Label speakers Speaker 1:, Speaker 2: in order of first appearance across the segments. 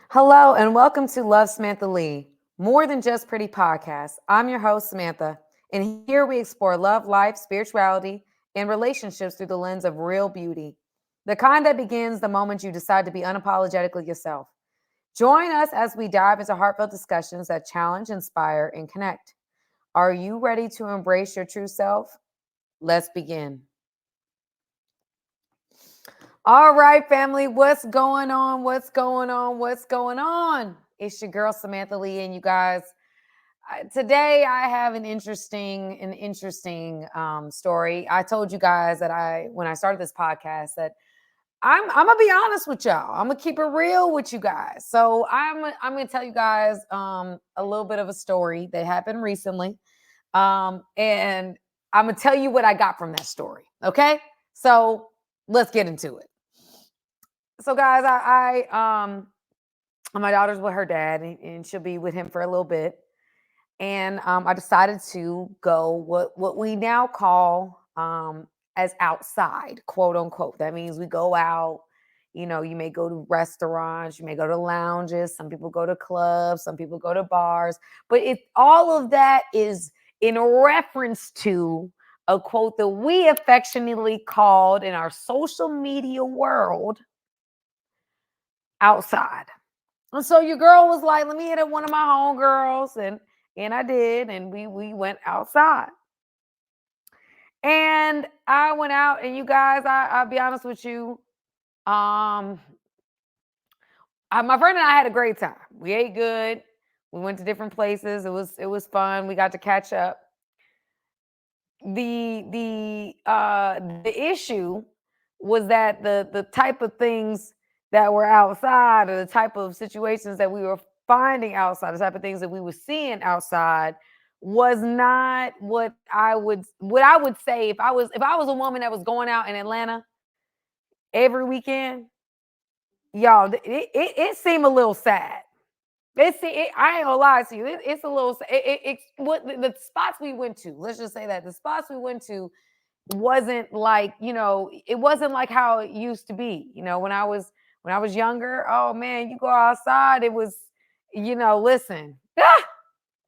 Speaker 1: Hello, and welcome to Love Samantha Lee, more than just pretty podcast. I'm your host, Samantha, and here we explore love, life, spirituality, and relationships through the lens of real beauty, the kind that begins the moment you decide to be unapologetically yourself. Join us as we dive into heartfelt discussions that challenge, inspire, and connect. Are you ready to embrace your true self? Let's begin. All right, family, what's going on? What's going on? What's going on? It's your girl Samantha Lee, and you guys. Today I have an interesting story. I told you guys that when I started this podcast, that I'm gonna be honest with y'all. I'm gonna keep it real with you guys. So I'm gonna tell you guys a little bit of a story that happened recently, and I'm gonna tell you what I got from that story. Okay, so let's get into it. So guys, my daughter's with her dad, and she'll be with him for a little bit. And I decided to go what we now call as outside, quote unquote. That means we go out. You may go to restaurants, you may go to lounges. Some people go to clubs, some people go to bars. But all of that is in reference to a quote that we affectionately called in our social media world outside. And so your girl was like, let me hit up one of my homegirls. And I did. And we went outside. And I went out, and you guys, I'll be honest with you. My friend and I had a great time. We ate good. We went to different places. It was fun. We got to catch up. The issue was that the type of things that were outside, or the type of situations that we were finding outside, the type of things that we were seeing outside, was not what I would say if I was a woman that was going out in Atlanta every weekend. Y'all, it seemed a little sad. I ain't gonna lie to you. It's a little. It's what the spots we went to. Let's just say that the spots we went to wasn't like, it wasn't like how it used to be. When I was younger. Oh man, you go outside. It was, listen,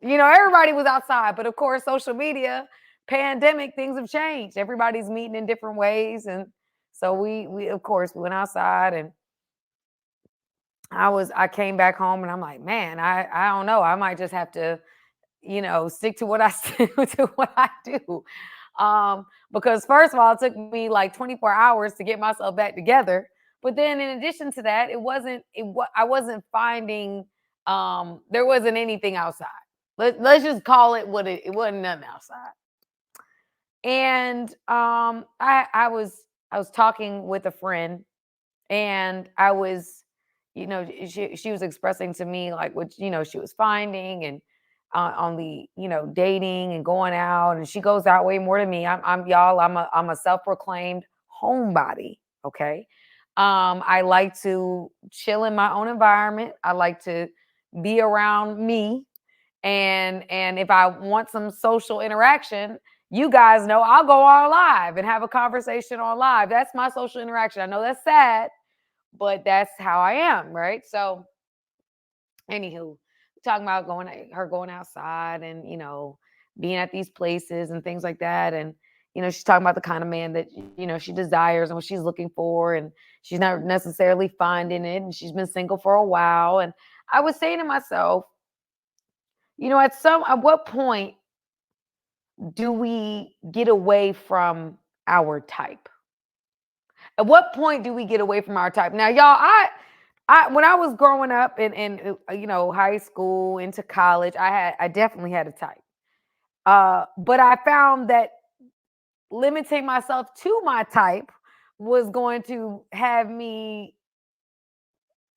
Speaker 1: everybody was outside. But of course, social media, pandemic, things have changed. Everybody's meeting in different ways, and so we of course we went outside. And I came back home, and I'm like, man, I don't know. I might just have to, stick to what I stick to what I do. Because first of all, it took me like 24 hours to get myself back together. But then in addition to that, I wasn't finding there wasn't anything outside. Let's just call it what it wasn't nothing outside. And I was talking with a friend, and I was, she was expressing to me like what she was finding, and on the dating and going out, and she goes out way more than me. I'm a self-proclaimed homebody. Okay, I like to chill in my own environment. I like to be around me, and if I want some social interaction, you guys know I'll go on live and have a conversation on live. That's my social interaction. I know that's sad, but that's how I am, right? So, anywho, talking about going outside, and being at these places and things like that. And she's talking about the kind of man that she desires and what she's looking for, and she's not necessarily finding it, and she's been single for a while. And I was saying to myself, at what point do we get away from our type? At what point do we get away from our type? Now, y'all, when I was growing up in high school into college, I definitely had a type. But I found that limiting myself to my type was going to have me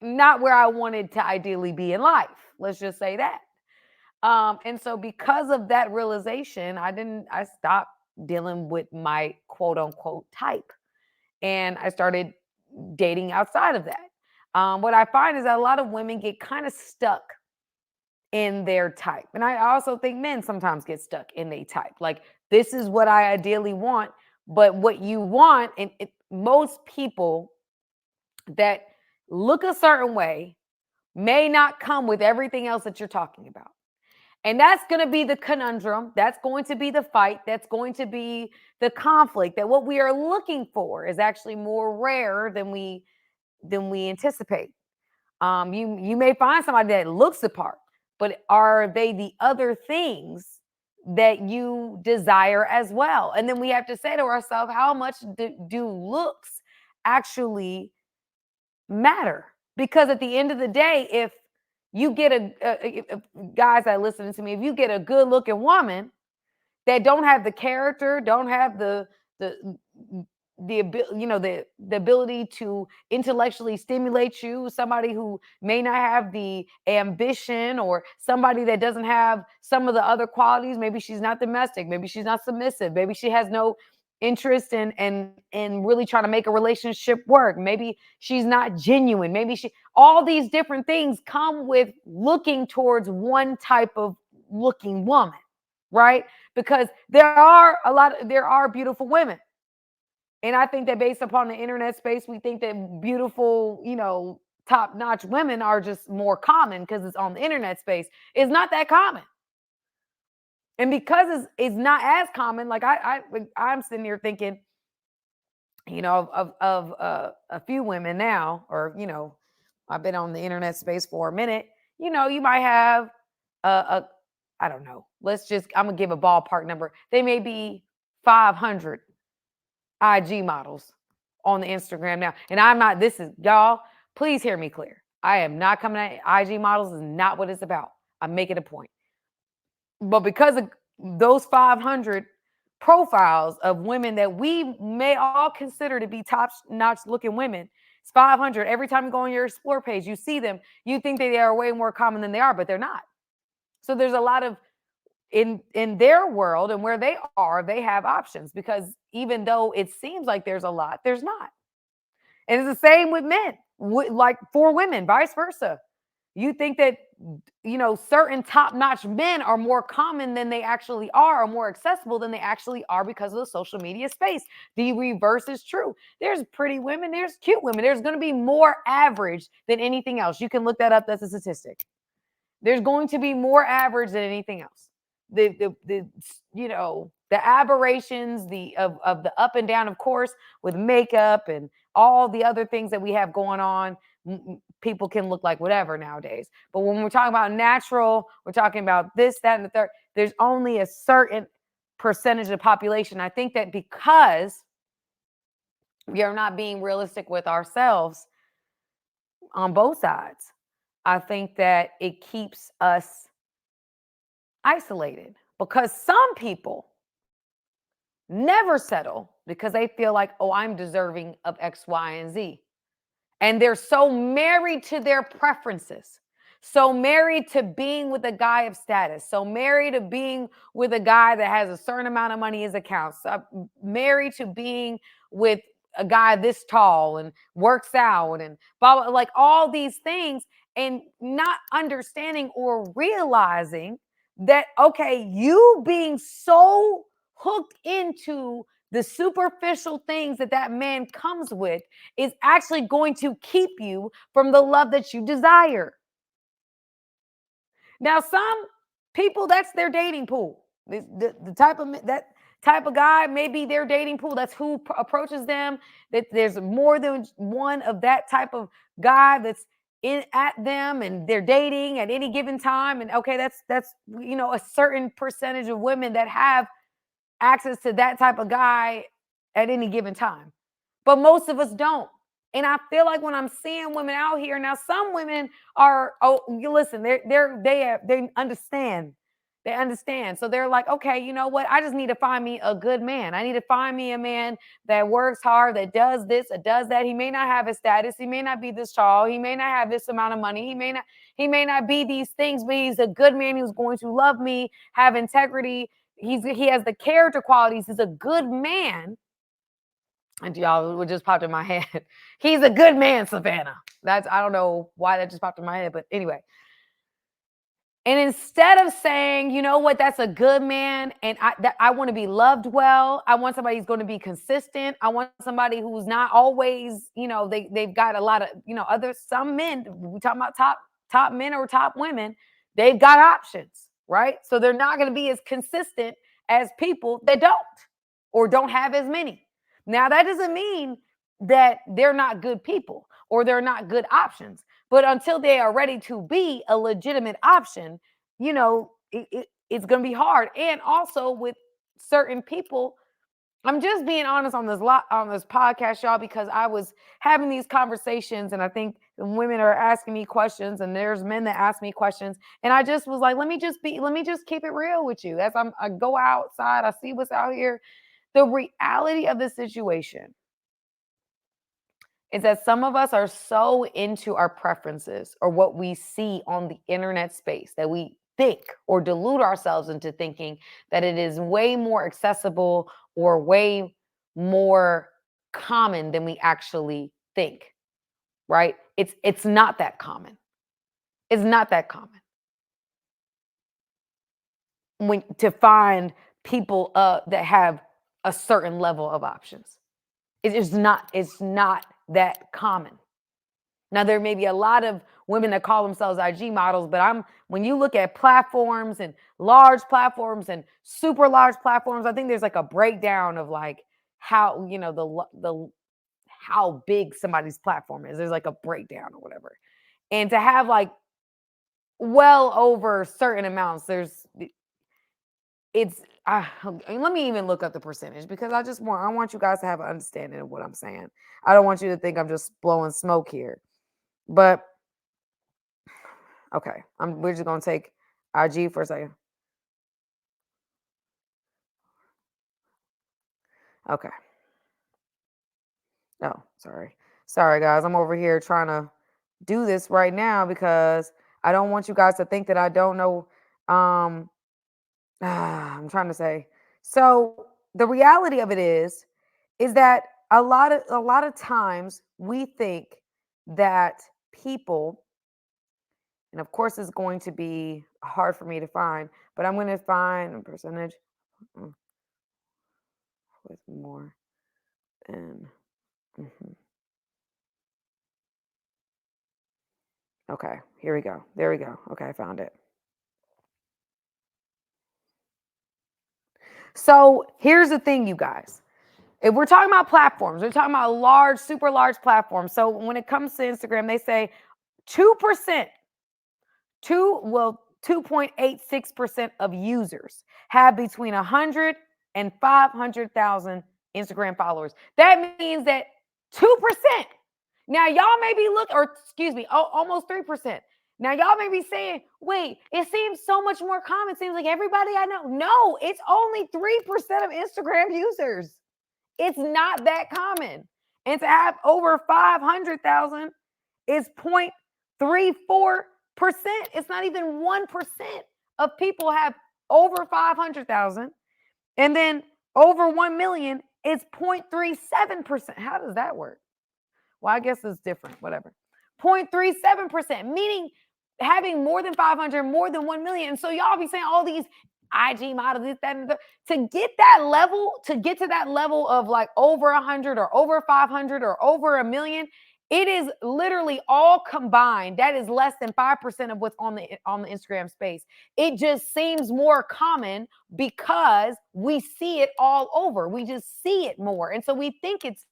Speaker 1: not where I wanted to ideally be in life. Let's just say that. And so because of that realization, I stopped dealing with my quote unquote type, and I started dating outside of that. What I find is that a lot of women get kind of stuck in their type. And I also think men sometimes get stuck in their type. Like, this is what I ideally want, but what you want, and most people that look a certain way may not come with everything else that you're talking about. And that's going to be the conundrum. That's going to be the fight. That's going to be the conflict, that what we are looking for is actually more rare than we anticipate. You may find somebody that looks the part, but are they the other things that you desire as well? And then we have to say to ourselves, how much do looks actually matter? Because at the end of the day, if you get guys that listen to me, if you get a good looking woman that don't have the character, don't have the the ability to intellectually stimulate you, somebody who may not have the ambition, or somebody that doesn't have some of the other qualities. Maybe she's not domestic, maybe she's not submissive, maybe she has no interest in really trying to make a relationship work, maybe she's not genuine, maybe she all these different things come with looking towards one type of looking woman, right? Because there are beautiful women. And I think that based upon the internet space, we think that beautiful, top-notch women are just more common because it's on the internet space. It's not that common. And because it's not as common, like I'm sitting here thinking, of a few women now, or I've been on the internet space for a minute. You might have a I don't know. I'm gonna give a ballpark number. They may be 500 IG models on the Instagram now. And I'm not, this is, y'all, please hear me clear. I am not coming at IG models, is not what it's about. I'm making a point. But because of those 500 profiles of women that we may all consider to be top-notch looking women, it's 500. Every time you go on your explore page, you see them, you think they are way more common than they are, but they're not. So there's a lot of, in their world and where they are, they have options, because even though it seems like there's a lot, there's not. And it's the same with men, like for women, vice versa. You think that certain top-notch men are more common than they actually are, or more accessible than they actually are, because of the social media space. The reverse is true. There's pretty women, there's cute women. There's going to be more average than anything else. You can look that up. That's a statistic. There's going to be more average than anything else. The aberrations, of the up and down, of course, with makeup and all the other things that we have going on. People can look like whatever nowadays. But when we're talking about natural, we're talking about this, that, and the third. There's only a certain percentage of the population. I think that because we are not being realistic with ourselves on both sides, I think that it keeps us isolated, because some people never settle because they feel like, oh, I'm deserving of X, Y, and Z. And they're so married to their preferences, so married to being with a guy of status, so married to being with a guy that has a certain amount of money in his accounts, married to being with a guy this tall and works out and blah, blah, like all these things, and not understanding or realizing that, okay, you being so hooked into the superficial things that man comes with is actually going to keep you from the love that you desire. Now, some people, that's their dating pool. The type of guy may be their dating pool. That's who approaches them. That there's more than one of that type of guy that's in at them, and they're dating at any given time. And okay, that's a certain percentage of women that have access to that type of guy at any given time. But most of us don't. And I feel like when I'm seeing women out here now, some women are, you listen, they understand. They understand. So they're like, okay, you know what? I just need to find me a good man. I need to find me a man that works hard, that does this, that does that. He may not have a status. He may not be this tall. He may not have this amount of money. He may not be these things, but he's a good man who's going to love me, have integrity. He has the character qualities. He's a good man. And y'all, what just popped in my head. He's a good man, Savannah. I don't know why that just popped in my head, but anyway. And instead of saying, you know what, that's a good man, and I want to be loved well. I want somebody who's going to be consistent. I want somebody who's not always, they've got a lot of, some men, we talking about top men or top women, they've got options, right? So they're not going to be as consistent as people that don't or don't have as many. Now, that doesn't mean that they're not good people or they're not good options. But until they are ready to be a legitimate option, it's going to be hard. And also with certain people, I'm just being honest on this podcast, y'all, because I was having these conversations, and I think women are asking me questions, and there's men that ask me questions, and I just was like, let me just keep it real with you. As I go outside, I see what's out here. The reality of the situation is that some of us are so into our preferences or what we see on the internet space that we think or delude ourselves into thinking that it is way more accessible or way more common than we actually think, right? It's not that common. It's not that common when to find people that have a certain level of options. It's not that common. Now, there may be a lot of women that call themselves IG models, but when you look at platforms and large platforms and super large platforms, I think there's like a breakdown of like how, the how big somebody's platform is. There's like a breakdown or whatever. And to have like well over certain amounts, let me even look up the percentage because I want you guys to have an understanding of what I'm saying. I don't want you to think I'm just blowing smoke here. But okay, we're just gonna take IG for a second. Okay. Oh, sorry guys. I'm over here trying to do this right now because I don't want you guys to think that I don't know. I'm trying to say. So the reality of it is that a lot of times we think that people, and of course it's going to be hard for me to find, but I'm going to find a percentage with more than. Okay, here we go. There we go. Okay, I found it. So here's the thing, you guys. If we're talking about platforms, we're talking about large, super large platforms. So when it comes to Instagram, they say 2%, 2.86% of users have between 100 and 500,000 Instagram followers. That means that 2%. Now y'all may be almost 3%. Now y'all may be saying, wait, it seems so much more common. It seems like everybody I know. No, it's only 3% of Instagram users. It's not that common. And to have over 500,000 is 0.34%. It's not even 1% of people have over 500,000. And then over 1 million is 0.37%. How does that work? Well, I guess it's different, whatever. 0.37%, meaning having more than 500, more than 1 million. And so y'all be saying all these IG models, this, that, and the, to get to that level of like over 100 or over 500 or over 1 million, it is literally all combined. That is less than 5% of what's on the Instagram space. It just seems more common because we see it all over. We just see it more. And so we think it's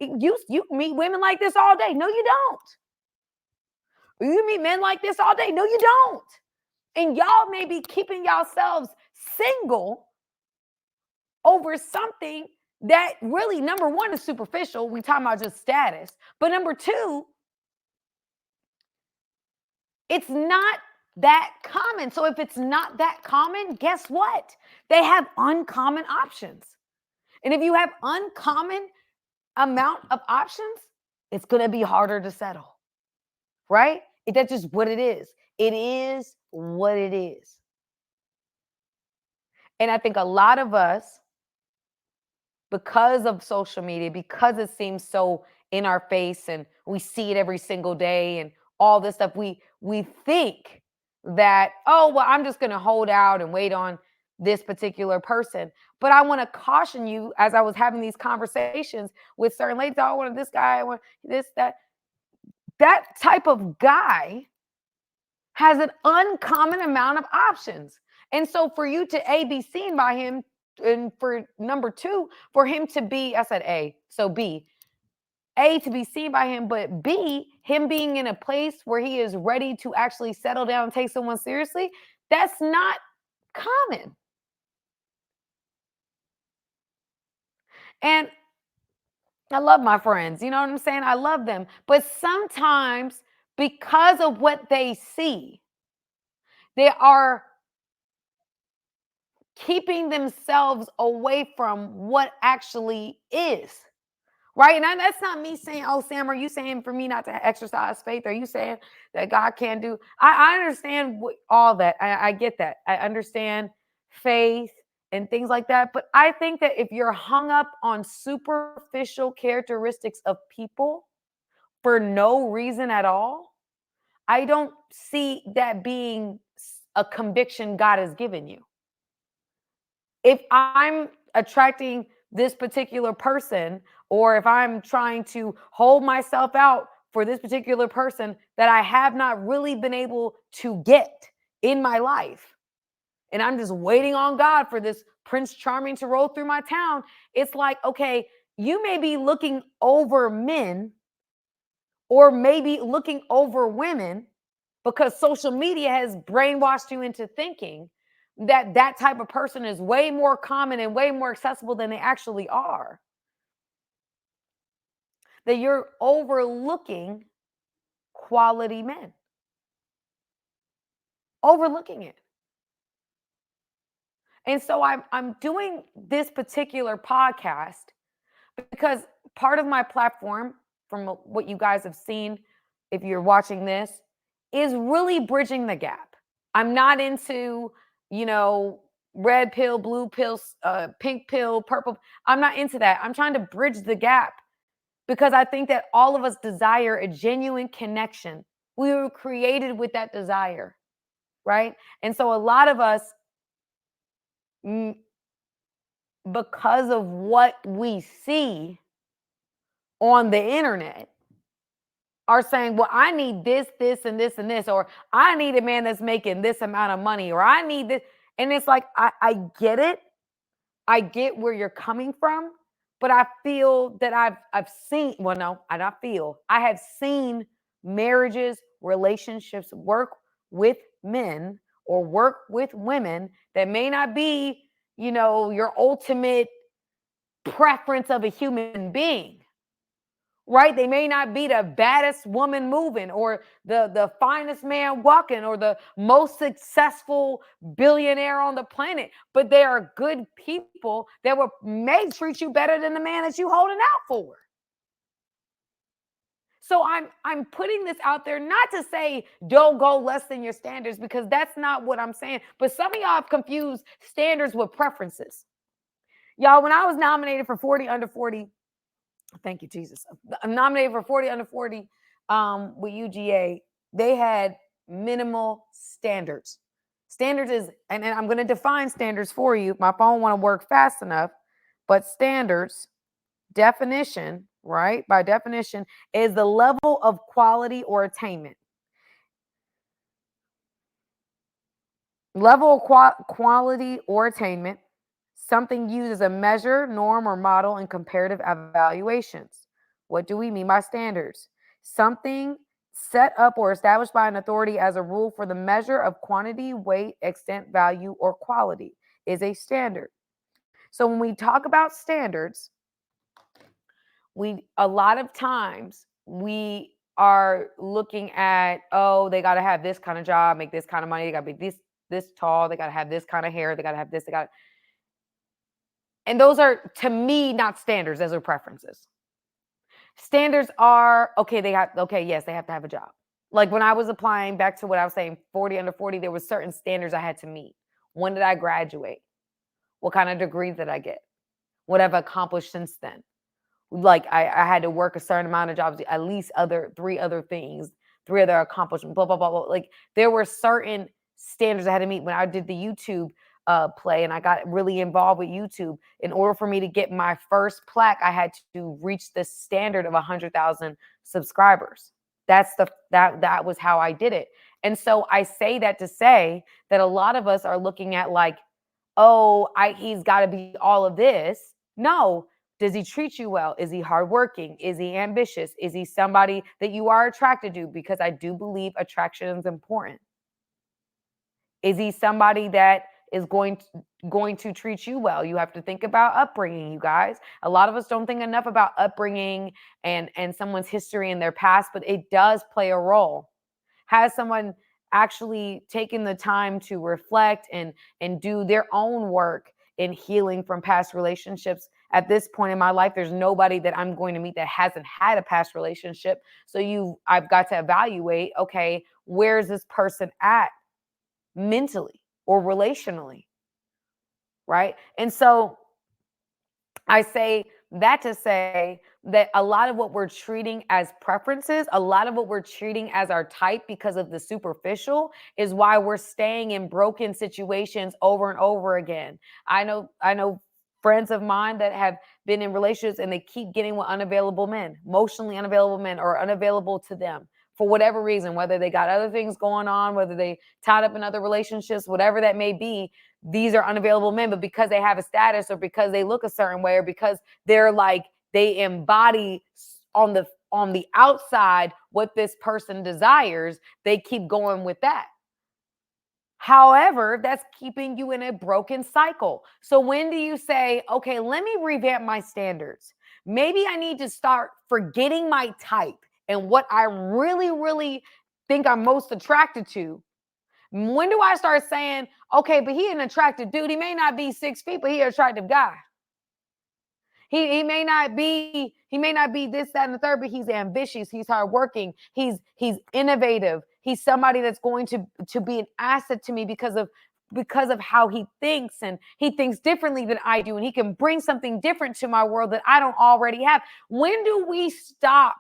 Speaker 1: you meet women like this all day. No, you don't. You meet men like this all day. No, you don't. And y'all may be keeping yourselves single over something that really, number one, is superficial. We talking about just status. But number two, it's not that common. So if it's not that common, guess what? They have uncommon options. And if you have uncommon amount of options, it's going to be harder to settle. Right? That's just what it is. It is what it is. And I think a lot of us, because of social media, because it seems so in our face and we see it every single day and all this stuff, we think that, oh, well, I'm just going to hold out and wait on this particular person. But I want to caution you, as I was having these conversations with certain ladies, I want this guy, I want this, that. that type of guy has an uncommon amount of options. And so for you to be seen by him, and for number two, for him to be, I said A, so B, A, to be seen by him, but B, him being in a place where he is ready to actually settle down and take someone seriously, that's not common. And I love my friends, you know what I'm saying? I love them. But sometimes, because of what they see, they are keeping themselves away from what actually is. Right. And that's not me saying, oh, Sam, are you saying for me not to exercise faith? Are you saying that God can't do? I understand all that. I get that. I understand faith and things like that. But I think that if you're hung up on superficial characteristics of people for no reason at all, I don't see that being a conviction God has given you. If I'm attracting this particular person, or if I'm trying to hold myself out for this particular person that I have not really been able to get in my life, and I'm just waiting on God for this Prince Charming to roll through my town, it's like, okay, you may be looking over men or maybe looking over women because social media has brainwashed you into thinking that that type of person is way more common and way more accessible than they actually are. That you're overlooking quality men, overlooking it. And so I'm doing this particular podcast because part of my platform, from what you guys have seen, if you're watching this, is really bridging the gap. I'm not into, red pill, blue pill, pink pill, purple. I'm not into that. I'm trying to bridge the gap because I think that all of us desire a genuine connection. We were created with that desire, right? And so a lot of us, because of what we see on the internet, are saying, well, I need this, this, and this, and this, or I need a man that's making this amount of money, or I need this. And it's like, I get it. I get where you're coming from, but I feel that I've seen, well, no, I don't feel. I have seen marriages, relationships work with men or work with women that may not be, your ultimate preference of a human being. Right? They may not be the baddest woman moving or the finest man walking or the most successful billionaire on the planet, but they are good people that may treat you better than the man that you holding out for. So I'm putting this out there not to say don't go less than your standards, because that's not what I'm saying. But some of y'all have confused standards with preferences. Y'all, when I was nominated for 40 Under 40, thank you, Jesus, I'm nominated for 40 Under 40 with UGA. They had minimal standards. Standards is, and I'm going to define standards for you. My phone won't work fast enough, but standards, definition, right? By definition, is the level of quality or attainment. Level of quality or attainment, something used as a measure, norm, or model in comparative evaluations. What do we mean by standards? Something set up or established by an authority as a rule for the measure of quantity, weight, extent, value, or quality is a standard. So when we talk about standards, a lot of times we are looking at, oh, they got to have this kind of job, make this kind of money, they got to be this tall, they got to have this kind of hair, they got to have this, and those are, to me, not standards. Those are preferences. Standards are, yes, they have to have a job. Like when I was applying, back to what I was saying, 40 Under 40, there were certain standards I had to meet. When did I graduate? What kind of degree did I get? What have I accomplished since then? Like I had to work a certain amount of jobs, at least three other things, three other accomplishments, blah, blah, blah, blah. Like there were certain standards I had to meet when I did the YouTube play, and I got really involved with YouTube. In order for me to get my first plaque, I had to reach the standard of 100,000 subscribers. That was how I did it. And so I say that to say that a lot of us are looking at like, oh, he's got to be all of this. No. Does he treat you well? Is he hardworking? Is he ambitious? Is he somebody that you are attracted to? Because I do believe attraction is important. Is he somebody that is going to treat you well? You have to think about upbringing, you guys. A lot of us don't think enough about upbringing and someone's history and their past, but it does play a role. Has someone actually taken the time to reflect and do their own work in healing from past relationships? At this point in my life, there's nobody that I'm going to meet that hasn't had a past relationship. So I've got to evaluate, okay, where's this person at mentally or relationally, right? And so I say that to say that a lot of what we're treating as preferences, a lot of what we're treating as our type because of the superficial is why we're staying in broken situations over and over again. I know friends of mine that have been in relationships and they keep getting with unavailable men, emotionally unavailable men, or unavailable to them for whatever reason, whether they got other things going on, whether they tied up in other relationships, whatever that may be. These are unavailable men, but because they have a status or because they look a certain way or because they're like, they embody on the outside what this person desires, they keep going with that. However, that's keeping you in a broken cycle. So when do you say, okay, let me revamp my standards? Maybe I need to start forgetting my type and what I really, really think I'm most attracted to. When do I start saying, okay, but he an attractive dude. He may not be 6 feet, but he an attractive guy. He may not be this, that, and the third, but he's ambitious. He's hardworking. He's innovative. He's somebody that's going to be an asset to me because of how he thinks, and he thinks differently than I do, and he can bring something different to my world that I don't already have. When do we stop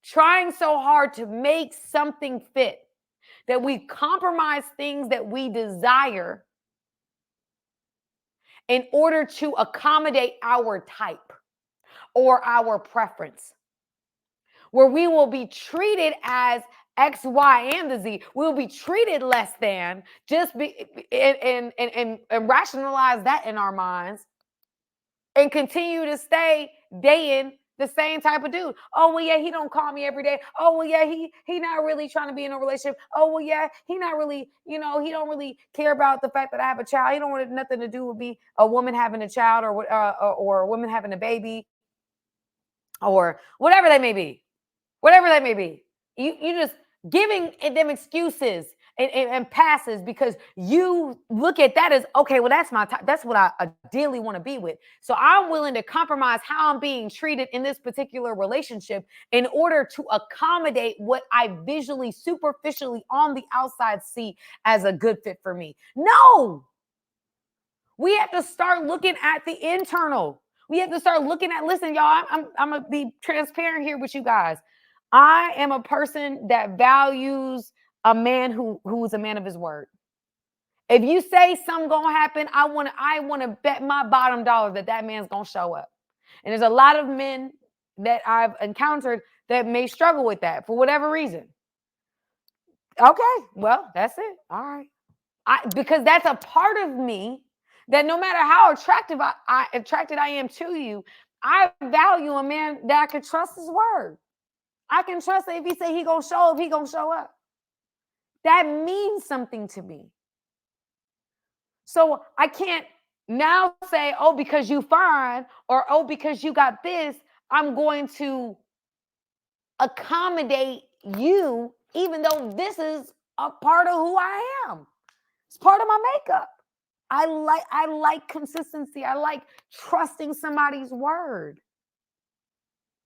Speaker 1: trying so hard to make something fit that we compromise things that we desire in order to accommodate our type or our preference, where we will be treated as X, Y, and the Z? We'll be treated less than, just be and rationalize that in our minds and continue to stay dating the same type of dude. Oh, well, yeah, he don't call me every day. Oh, well, yeah, he not really trying to be in a relationship. Oh, well, yeah, he not really, he don't really care about the fact that I have a child. He don't want nothing to do with me, a woman having a child, or a woman having a baby, or whatever that may be. Whatever that may be. You just giving them excuses and passes because you look at that as, okay, well, that's my type. That's what I ideally want to be with. So I'm willing to compromise how I'm being treated in this particular relationship in order to accommodate what I visually, superficially on the outside see as a good fit for me. No, we have to start looking at the internal. We have to start looking at, listen, y'all, I'm going to be transparent here with you guys. I am a person that values a man who's a man of his word. If you say something gonna happen, I want to bet my bottom dollar that man's gonna show up. And there's a lot of men that I've encountered that may struggle with that for whatever reason. Okay, well, that's it. All right. Because that's a part of me that no matter how attracted I am to you, I value a man that I can trust his word. I can trust that if he say he gonna show up, he gonna show up. That means something to me. So I can't now say, oh, because you fine, or oh, because you got this, I'm going to accommodate you, even though this is a part of who I am. It's part of my makeup. I like consistency. I like trusting somebody's word.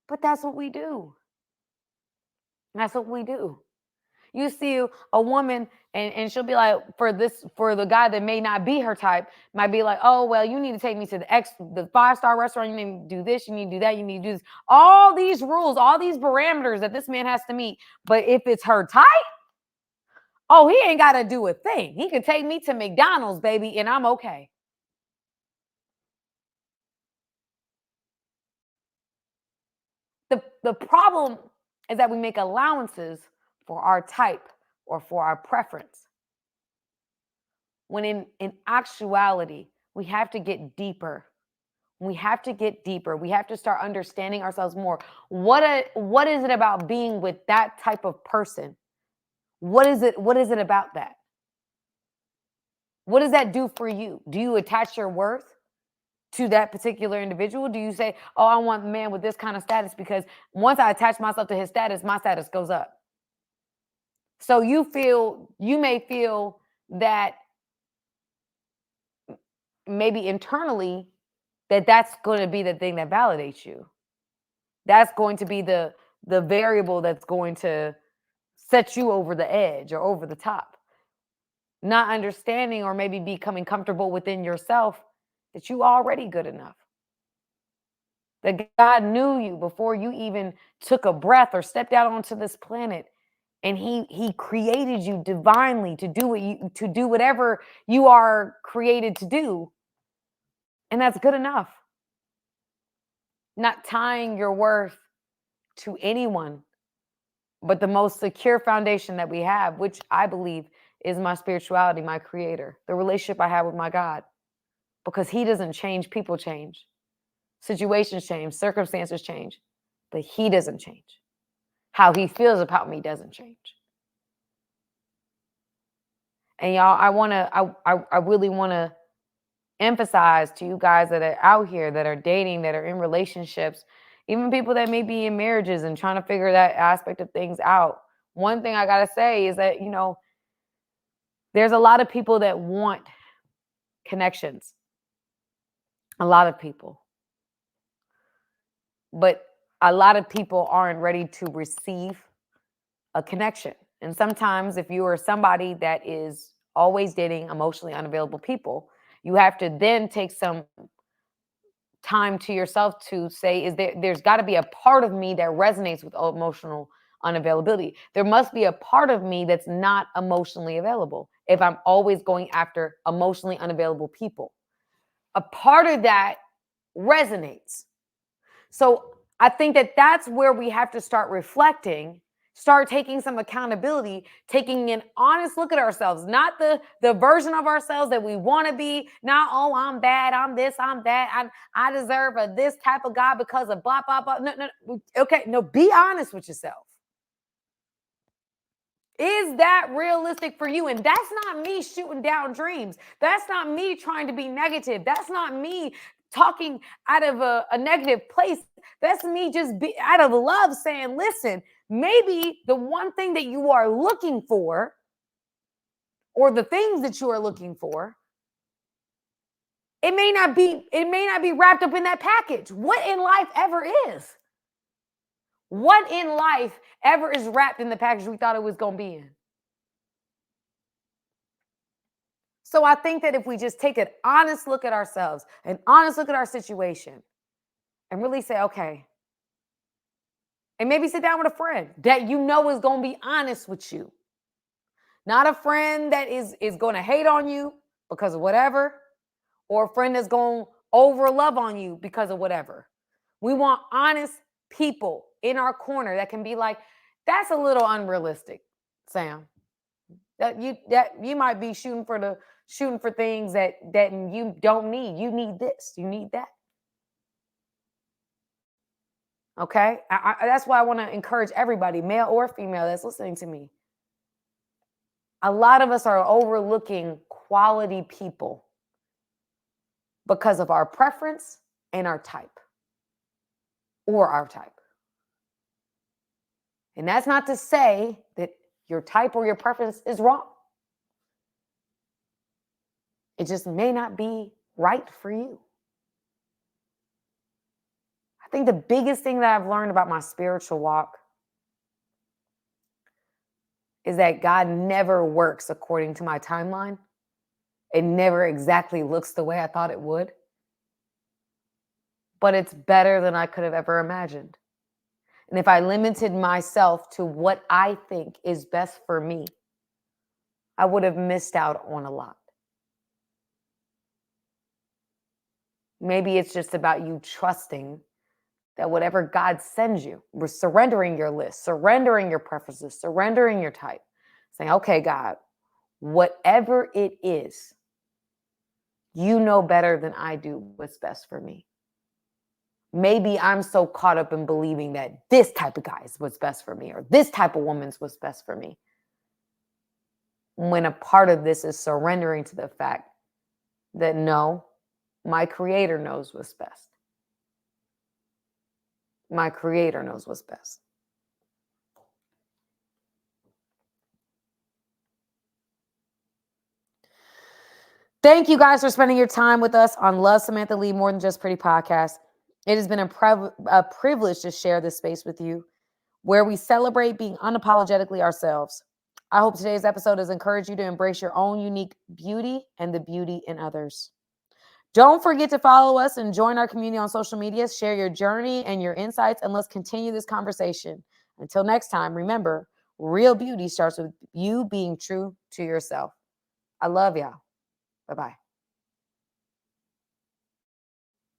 Speaker 1: But that's what we do. That's what we do. You see a woman and she'll be like, for the guy that may not be her type, might be like, oh, well, you need to take me to the 5-star restaurant. You need to do this. You need to do that. You need to do this. All these rules, all these parameters that this man has to meet. But if it's her type, oh, he ain't got to do a thing. He can take me to McDonald's, baby, and I'm okay. The problem is that we make allowances for our type or for our preference. When in actuality, we have to get deeper. We have to get deeper. We have to start understanding ourselves more. What is it about being with that type of person? What is it about that? What does that do for you? Do you attach your worth to that particular individual? Do you say, oh, I want a man with this kind of status because once I attach myself to his status, my status goes up. So you may feel that maybe internally that's going to be the thing that validates you. That's going to be the variable that's going to set you over the edge or over the top. Not understanding or maybe becoming comfortable within yourself that you already good enough. That God knew you before you even took a breath or stepped out onto this planet. And he created you divinely to do whatever you are created to do. And that's good enough. Not tying your worth to anyone, but the most secure foundation that we have, which I believe is my spirituality, my creator, the relationship I have with my God. Because he doesn't change, people change. Situations change, circumstances change, but he doesn't change. How he feels about me doesn't change. And y'all, I really want to emphasize to you guys that are out here, that are dating, that are in relationships, even people that may be in marriages and trying to figure that aspect of things out. One thing I got to say is that, there's a lot of people that want connections. A lot of people. But a lot of people aren't ready to receive a connection. And sometimes if you are somebody that is always dating emotionally unavailable people, you have to then take some time to yourself to say, there's got to be a part of me that resonates with emotional unavailability. There must be a part of me that's not emotionally available if I'm always going after emotionally unavailable people. A part of that resonates. So I think that that's where we have to start reflecting, start taking some accountability, taking an honest look at ourselves, not the version of ourselves that we want to be, not, oh, I'm bad, I'm this, I'm that, I deserve this type of guy because of blah, blah, blah. No. Okay, no, be honest with yourself. Is that realistic for you? And that's not me shooting down dreams. That's not me trying to be negative. That's not me talking out of a negative place. That's me just out of love saying, listen, maybe the one thing that you are looking for, or the things that you are looking for, it may not be wrapped up in that package. What in life ever is? What in life ever is wrapped in the package we thought it was going to be in? So I think that if we just take an honest look at ourselves, an honest look at our situation, and really say, okay, and maybe sit down with a friend that you know is going to be honest with you. Not a friend that is going to hate on you because of whatever, or a friend that's going to over love on you because of whatever. We want honest people in our corner that can be like, that's a little unrealistic, Sam. That you might be shooting for things that you don't need. You need this. You need that. Okay? That's why I want to encourage everybody, male or female, that's listening to me. A lot of us are overlooking quality people because of our preference and our type. Or our type. And that's not to say that your type or your preference is wrong. It just may not be right for you. I think the biggest thing that I've learned about my spiritual walk is that God never works according to my timeline. It never exactly looks the way I thought it would. But it's better than I could have ever imagined. And if I limited myself to what I think is best for me, I would have missed out on a lot. Maybe it's just about you trusting that whatever God sends you, we're surrendering your list, surrendering your preferences, surrendering your type, saying, okay, God, whatever it is, you know better than I do what's best for me. Maybe I'm so caught up in believing that this type of guy is what's best for me, or this type of woman's what's best for me. When a part of this is surrendering to the fact that no, my Creator knows what's best. My Creator knows what's best. Thank you guys for spending your time with us on Love Samantha Lee More Than Just Pretty podcast. It has been a privilege to share this space with you, where we celebrate being unapologetically ourselves. I hope today's episode has encouraged you to embrace your own unique beauty and the beauty in others. Don't forget to follow us and join our community on social media. Share your journey and your insights, and let's continue this conversation. Until next time, remember, real beauty starts with you being true to yourself. I love y'all. Bye-bye.